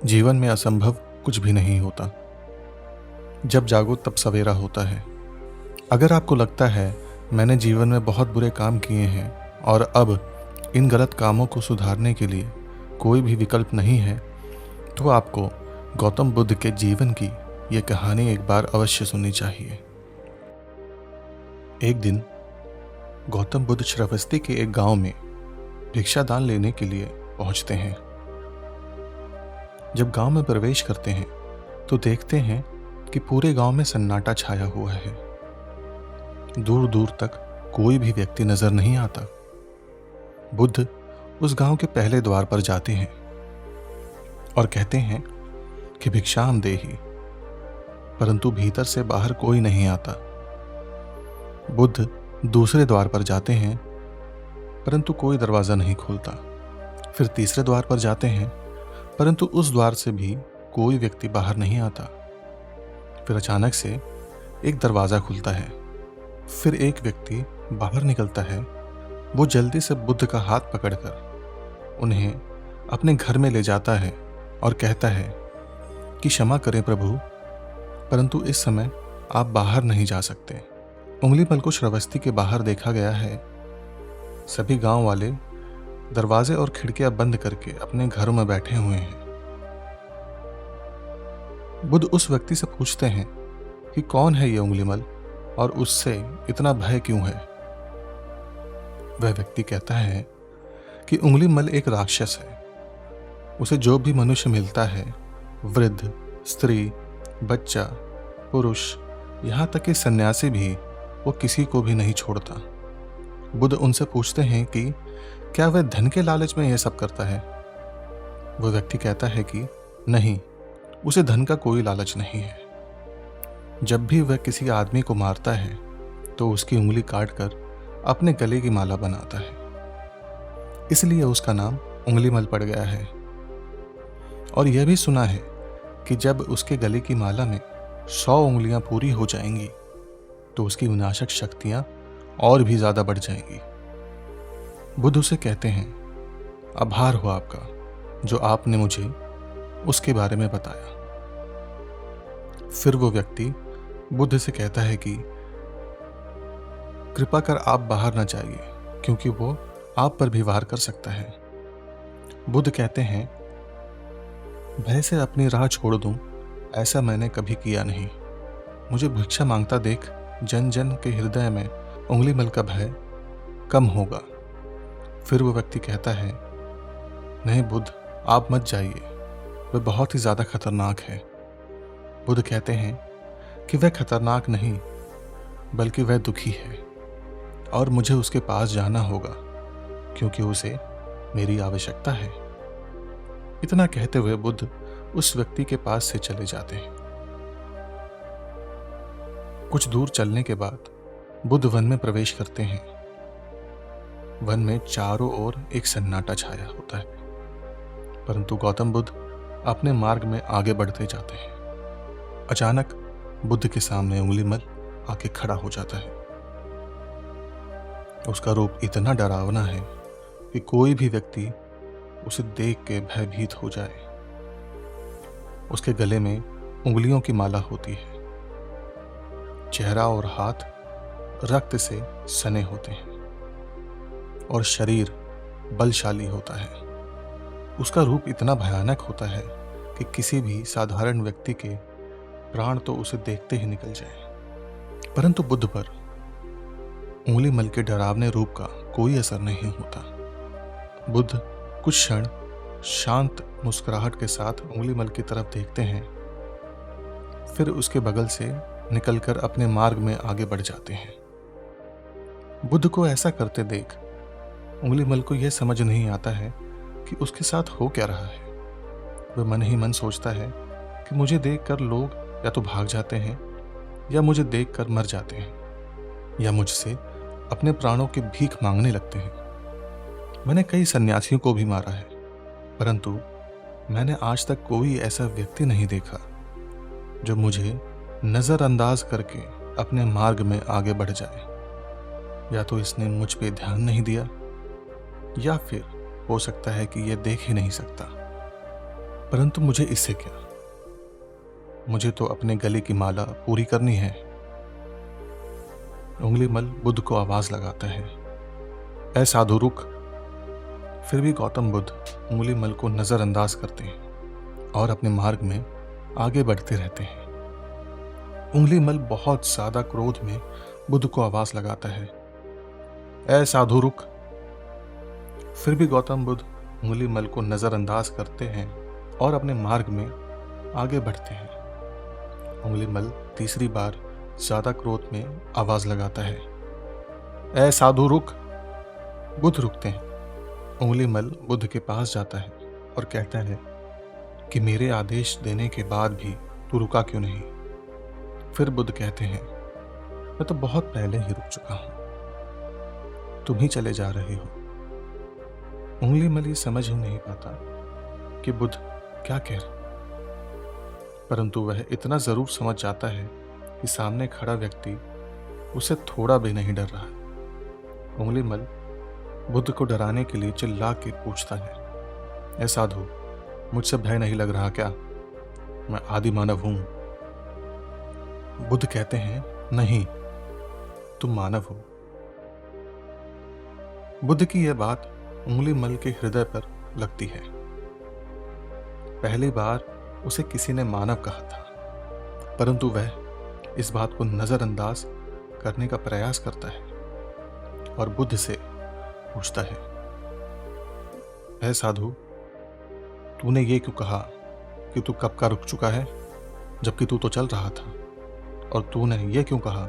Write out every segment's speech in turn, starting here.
जीवन में असंभव कुछ भी नहीं होता। जब जागो तब सवेरा होता है। अगर आपको लगता है मैंने जीवन में बहुत बुरे काम किए हैं और अब इन गलत कामों को सुधारने के लिए कोई भी विकल्प नहीं है, तो आपको गौतम बुद्ध के जीवन की यह कहानी एक बार अवश्य सुननी चाहिए। एक दिन गौतम बुद्ध श्रावस्ती के एक गांव में भिक्षादान लेने के लिए पहुंचते हैं। जब गांव में प्रवेश करते हैं तो देखते हैं कि पूरे गांव में सन्नाटा छाया हुआ है। दूर दूर तक कोई भी व्यक्ति नजर नहीं आता। बुद्ध उस गांव के पहले द्वार पर जाते हैं और कहते हैं कि भिक्षाम देहि, परंतु भीतर से बाहर कोई नहीं आता। बुद्ध दूसरे द्वार पर जाते हैं, परंतु कोई दरवाजा नहीं खुलता। फिर तीसरे द्वार पर जाते हैं, परंतु उस द्वार से भी कोई व्यक्ति बाहर नहीं आता। फिर अचानक से एक दरवाजा खुलता है। फिर एक व्यक्ति बाहर निकलता है। वो जल्दी से बुद्ध का हाथ पकड़कर उन्हें अपने घर में ले जाता है और कहता है कि क्षमा करें प्रभु, परंतु इस समय आप बाहर नहीं जा सकते। उंगलीमल को श्रावस्ती के बाहर देखा गया है। सभी गांव वाले दरवाजे और खिड़कियां बंद करके अपने घरों में बैठे हुए हैं। बुद्ध उस व्यक्ति से पूछते हैं कि कौन है ये उंगलीमल और उससे इतना भय क्यों है। वह व्यक्ति कहता है कि उंगलीमल एक राक्षस है। उसे जो भी मनुष्य मिलता है, वृद्ध, स्त्री, बच्चा, पुरुष, यहाँ तक कि सन्यासी भी, वो किसी को भी नहीं छोड़ता। बुद्ध उनसे पूछते हैं कि क्या वह धन के लालच में यह सब करता है। वह व्यक्ति कहता है कि नहीं, उसे धन का कोई लालच नहीं है। जब भी वह किसी आदमी को मारता है तो उसकी उंगली काटकर अपने गले की माला बनाता है, इसलिए उसका नाम उंगलीमल पड़ गया है। और यह भी सुना है कि जब उसके गले की माला में 100 उंगलियां पूरी हो जाएंगी तो उसकी विनाशक शक्तियां और भी ज्यादा बढ़ जाएंगी। बुद्ध उसे कहते हैं, आभार हो आपका जो आपने मुझे उसके बारे में बताया। फिर वो व्यक्ति बुद्ध से कहता है कि कृपा कर आप बाहर न जाइए, क्योंकि वो आप पर भी वार कर सकता है। बुद्ध कहते हैं, भय से अपनी राह छोड़ दूं, ऐसा मैंने कभी किया नहीं। मुझे भिक्षा मांगता देख जन जन के हृदय में उंगलीमल का भय कम होगा। फिर वो व्यक्ति कहता है, नहीं बुद्ध, आप मत जाइए, वह बहुत ही ज्यादा खतरनाक है। बुद्ध कहते हैं कि वह खतरनाक नहीं, बल्कि वह दुखी है और मुझे उसके पास जाना होगा, क्योंकि उसे मेरी आवश्यकता है। इतना कहते हुए बुद्ध उस व्यक्ति के पास से चले जाते हैं। कुछ दूर चलने के बाद बुद्ध वन में प्रवेश करते हैं। वन में चारों ओर एक सन्नाटा छाया होता है, परंतु गौतम बुद्ध अपने मार्ग में आगे बढ़ते जाते हैं। अचानक बुद्ध के सामने उंगलीमल आके खड़ा हो जाता है। उसका रूप इतना डरावना है कि कोई भी व्यक्ति उसे देख के भयभीत हो जाए। उसके गले में उंगलियों की माला होती है। चेहरा और हाथ रक्त से सने होते हैं और शरीर बलशाली होता है। उसका रूप इतना भयानक होता है कि किसी भी साधारण व्यक्ति के प्राण तो उसे देखते ही निकल जाए। परंतु बुद्ध पर उंगलीमल के डरावने रूप का कोई असर नहीं होता। बुद्ध कुछ क्षण शांत मुस्कुराहट के साथ उंगलीमल की तरफ देखते हैं, फिर उसके बगल से निकलकर अपने मार्ग में आगे बढ़ जाते हैं। बुद्ध को ऐसा करते देख उंगलीमल को यह समझ नहीं आता है कि उसके साथ हो क्या रहा है। वह मन ही मन सोचता है कि मुझे देखकर लोग या तो भाग जाते हैं या मुझे देखकर मर जाते हैं या मुझसे अपने प्राणों की भीख मांगने लगते हैं। मैंने कई सन्यासियों को भी मारा है, परंतु मैंने आज तक कोई ऐसा व्यक्ति नहीं देखा जो मुझे नजरअंदाज करके अपने मार्ग में आगे बढ़ जाए। या तो इसने मुझ पे ध्यान नहीं दिया, या फिर हो सकता है कि यह देख ही नहीं सकता। परंतु मुझे इससे क्या, मुझे तो अपने गले की माला पूरी करनी है। उंगलीमल बुद्ध को आवाज लगाता है, ऐ साधु रुक। फिर भी गौतम बुद्ध उंगलीमल को नजरअंदाज करते हैं और अपने मार्ग में आगे बढ़ते रहते हैं। उंगलीमल बहुत ज्यादा क्रोध में बुद्ध को आवाज लगाता है, ऐ साधु रुक। फिर भी गौतम बुद्ध उंगलीमल को नजरअंदाज करते हैं और अपने मार्ग में आगे बढ़ते हैं। उंगलीमल तीसरी बार ज्यादा क्रोध में आवाज लगाता है, ऐ साधु रुक। बुद्ध रुकते हैं। उंगलीमल बुद्ध के पास जाता है और कहता है कि मेरे आदेश देने के बाद भी तू रुका क्यों नहीं। फिर बुद्ध कहते हैं, मैं तो बहुत पहले ही रुक चुका हूं, तुम ही चले जा रहे हो। उंगलीमल ये समझ ही नहीं पाता कि बुद्ध क्या कह रहे, परंतु वह इतना जरूर समझ जाता है कि सामने खड़ा व्यक्ति उसे थोड़ा भी नहीं डर रहा। उंगलीमल बुद्ध को डराने के लिए चिल्ला के पूछता है, ऐ साधु, मुझसे भय नहीं लग रहा क्या? मैं आदि मानव हूं। बुद्ध कहते हैं, नहीं, तुम मानव हो। बुद्ध की यह बात उंगलीमल के हृदय पर लगती है। पहली बार उसे किसी ने मानव कहा था, परंतु वह इस बात को नजरअंदाज करने का प्रयास करता है और बुद्ध से पूछता है, ऐ साधु, तूने ये क्यों कहा कि तू कब का रुक चुका है, जबकि तू तो चल रहा था? और तूने ये क्यों कहा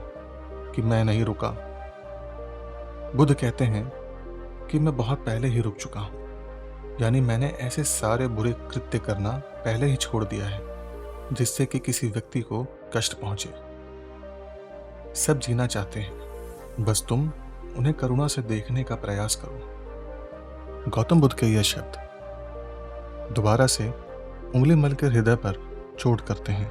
कि मैं नहीं रुका? बुद्ध कहते हैं कि मैं बहुत पहले ही रुक चुका हूं, यानी मैंने ऐसे सारे बुरे कृत्य करना पहले ही छोड़ दिया है जिससे कि किसी व्यक्ति को कष्ट पहुंचे। सब जीना चाहते हैं, बस तुम उन्हें करुणा से देखने का प्रयास करो। गौतम बुद्ध के यह शब्द दोबारा से उंगलीमल के हृदय पर चोट करते हैं,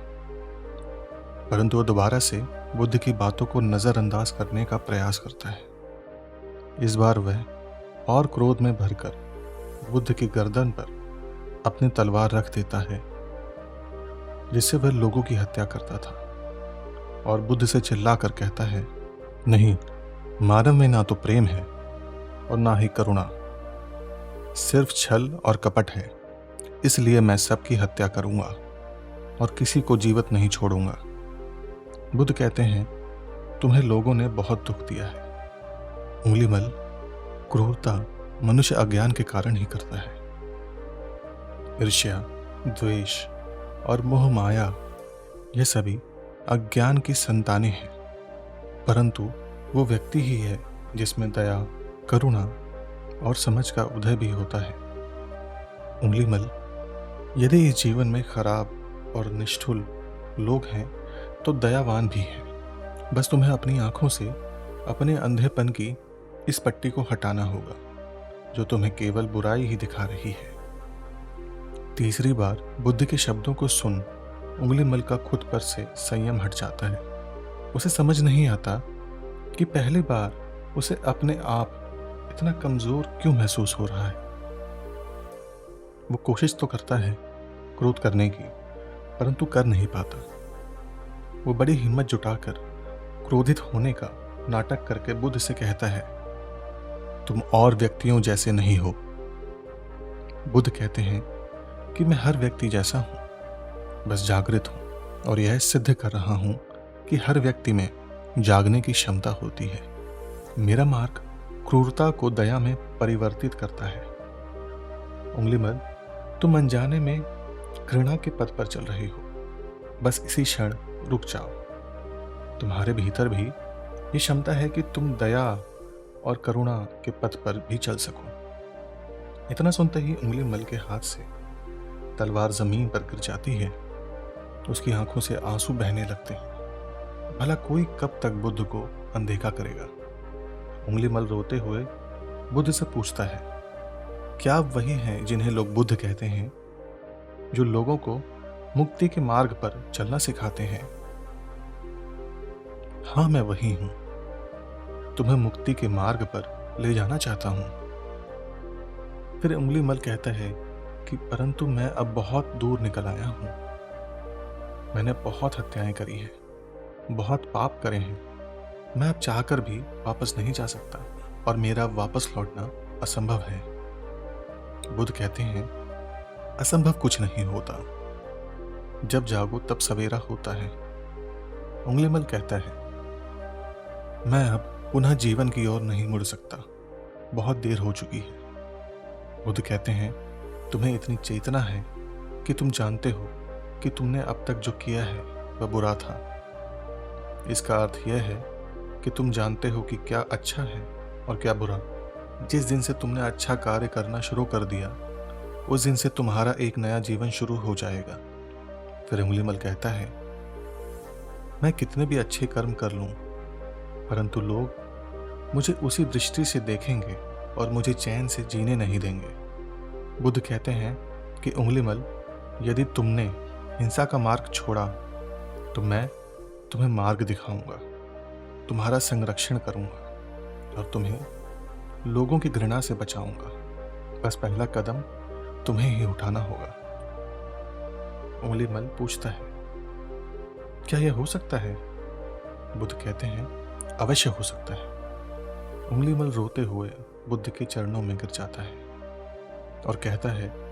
परंतु वह दोबारा से बुद्ध की बातों को नजरअंदाज करने का प्रयास करता है। इस बार वह और क्रोध में भरकर बुद्ध की गर्दन पर अपनी तलवार रख देता है, जिससे वह लोगों की हत्या करता था, और बुद्ध से चिल्लाकर कहता है, नहीं, मानव में ना तो प्रेम है और ना ही करुणा, सिर्फ छल और कपट है। इसलिए मैं सबकी हत्या करूंगा और किसी को जीवित नहीं छोड़ूंगा। बुद्ध कहते हैं, तुम्हें लोगों ने बहुत दुख दिया है। उंगलीमल क्रूरता मनुष्य अज्ञान के कारण ही करता है। ईर्ष्या, द्वेष और मोह माया, यह सभी अज्ञान की संतानें हैं, परंतु वो व्यक्ति ही है जिसमें दया, करुणा और समझ का उदय भी होता है। उंगलीमल, यदि इस जीवन में खराब और निष्ठुर लोग हैं तो दयावान भी हैं। बस तुम्हें अपनी आंखों से अपने अंधेपन की इस पट्टी को हटाना होगा जो तुम्हें केवल बुराई ही दिखा रही है। तीसरी बार बुद्ध के शब्दों को सुन उंगलीमल का खुद पर से संयम हट जाता है। उसे समझ नहीं आता कि पहली बार उसे अपने आप इतना कमजोर क्यों महसूस हो रहा है। वो कोशिश तो करता है क्रोध करने की, परंतु कर नहीं पाता। वो बड़ी हिम्मत जुटाकर क्रोधित होने का नाटक करके बुद्ध से कहता है, तुम और व्यक्तियों जैसे नहीं हो। बुद्ध कहते हैं कि मैं हर व्यक्ति जैसा हूं, बस जागृत हूं और यह सिद्ध कर रहा हूं कि हर व्यक्ति में जागने की क्षमता होती है। मेरा मार्ग क्रूरता को दया में परिवर्तित करता है। उंगलीमल, तुम अनजाने में घृणा के पथ पर चल रही हो, बस इसी क्षण रुक जाओ। तुम्हारे भीतर भी ये क्षमता है कि तुम दया और करुणा के पथ पर भी चल सको। इतना सुनते ही उंगलीमल के हाथ से तलवार जमीन पर गिर जाती है। उसकी आंखों से आंसू बहने लगते हैं। भला कोई कब तक बुद्ध को अनदेखा करेगा। उंगलीमल रोते हुए बुद्ध से पूछता है, क्या आप वही हैं जिन्हें लोग बुद्ध कहते हैं, जो लोगों को मुक्ति के मार्ग पर चलना सिखाते हैं? हाँ, मैं वही हूं। तुम्हें मुक्ति के मार्ग पर ले जाना चाहता हूं। फिर उंगलीमल कहता है कि कि परंतु मैं अब बहुत दूर निकल आया हूँ। मैंने बहुत हत्याएं करी हैं, बहुत पाप करे हैं। मैं अब चाहकर भी वापस नहीं जा सकता और मेरा वापस लौटना असंभव है। बुद्ध कहते हैं, असंभव कुछ नहीं होता, जब जागो तब सवेरा होता है। उंगलीमल कहता है, मैं अब पुनः जीवन की ओर नहीं मुड़ सकता, बहुत देर हो चुकी है। बुद्ध कहते हैं, तुम्हें इतनी चेतना है कि तुम जानते हो कि तुमने अब तक जो किया है वह बुरा था। इसका अर्थ यह है कि तुम जानते हो कि क्या अच्छा है और क्या बुरा। जिस दिन से तुमने अच्छा कार्य करना शुरू कर दिया, उस दिन से तुम्हारा एक नया जीवन शुरू हो जाएगा। फिर उंगलीमल कहता है, मैं कितने भी अच्छे कर्म कर लूं, परंतु लोग मुझे उसी दृष्टि से देखेंगे और मुझे चैन से जीने नहीं देंगे। बुद्ध कहते हैं कि उंगलीमल, यदि तुमने हिंसा का मार्ग छोड़ा तो मैं तुम्हें मार्ग दिखाऊंगा, तुम्हारा संरक्षण करूंगा और तुम्हें लोगों की घृणा से बचाऊंगा। बस पहला कदम तुम्हें ही उठाना होगा। उंगलीमल पूछता है, क्या यह हो सकता है? बुद्ध कहते हैं, अवश्य हो सकता है। उंगलीमल रोते हुए बुद्ध के चरणों में गिर जाता है और कहता है,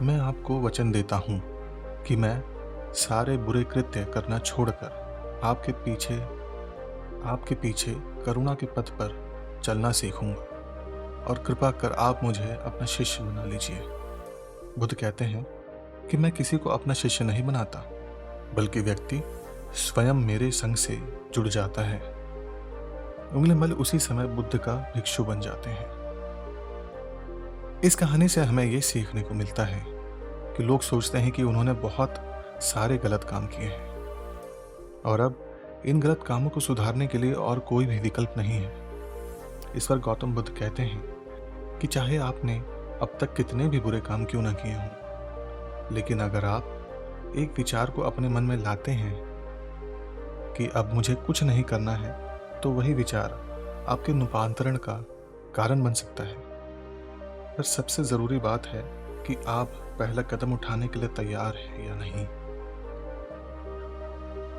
मैं आपको वचन देता हूं कि मैं सारे बुरे कृत्य करना छोड़कर आपके पीछे करुणा के पथ पर चलना सीखूंगा और कृपा कर आप मुझे अपना शिष्य बना लीजिए। बुद्ध कहते हैं कि मैं किसी को अपना शिष्य नहीं बनाता, बल्कि व्यक्ति स्वयं मेरे संग से जुड़ जाता है। उंगलीमल उसी समय बुद्ध का भिक्षु बन जाते हैं। इस कहानी से हमें यह सीखने को मिलता है कि लोग सोचते हैं कि उन्होंने बहुत सारे गलत काम किए हैं और अब इन गलत कामों को सुधारने के लिए और कोई भी विकल्प नहीं है। इस पर गौतम बुद्ध कहते हैं कि चाहे आपने अब तक कितने भी बुरे काम क्यों न किए हों, लेकिन अगर आप एक विचार को अपने मन में लाते हैं कि अब मुझे कुछ नहीं करना है, तो वही विचार आपके रूपांतरण का कारण बन सकता है। पर सबसे ज़रूरी बात है कि आप पहला कदम उठाने के लिए तैयार हैं या नहीं।